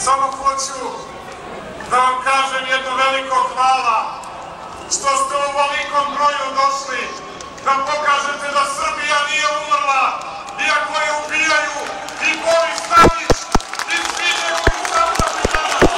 Samo hoću da vam kažem jedno veliko hvala što ste u ovolikom broju došli da pokažete da Srbija nije umrla, iako je ubijaju i Boris Tadić i svi njegovi savrati danas.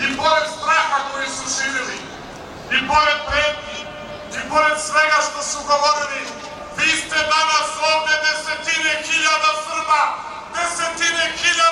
I pored straha koji su širili, i pored pretnji, i pored svega što su govorili, vi ste danas ovde desetine hiljada Srba, desetine hiljada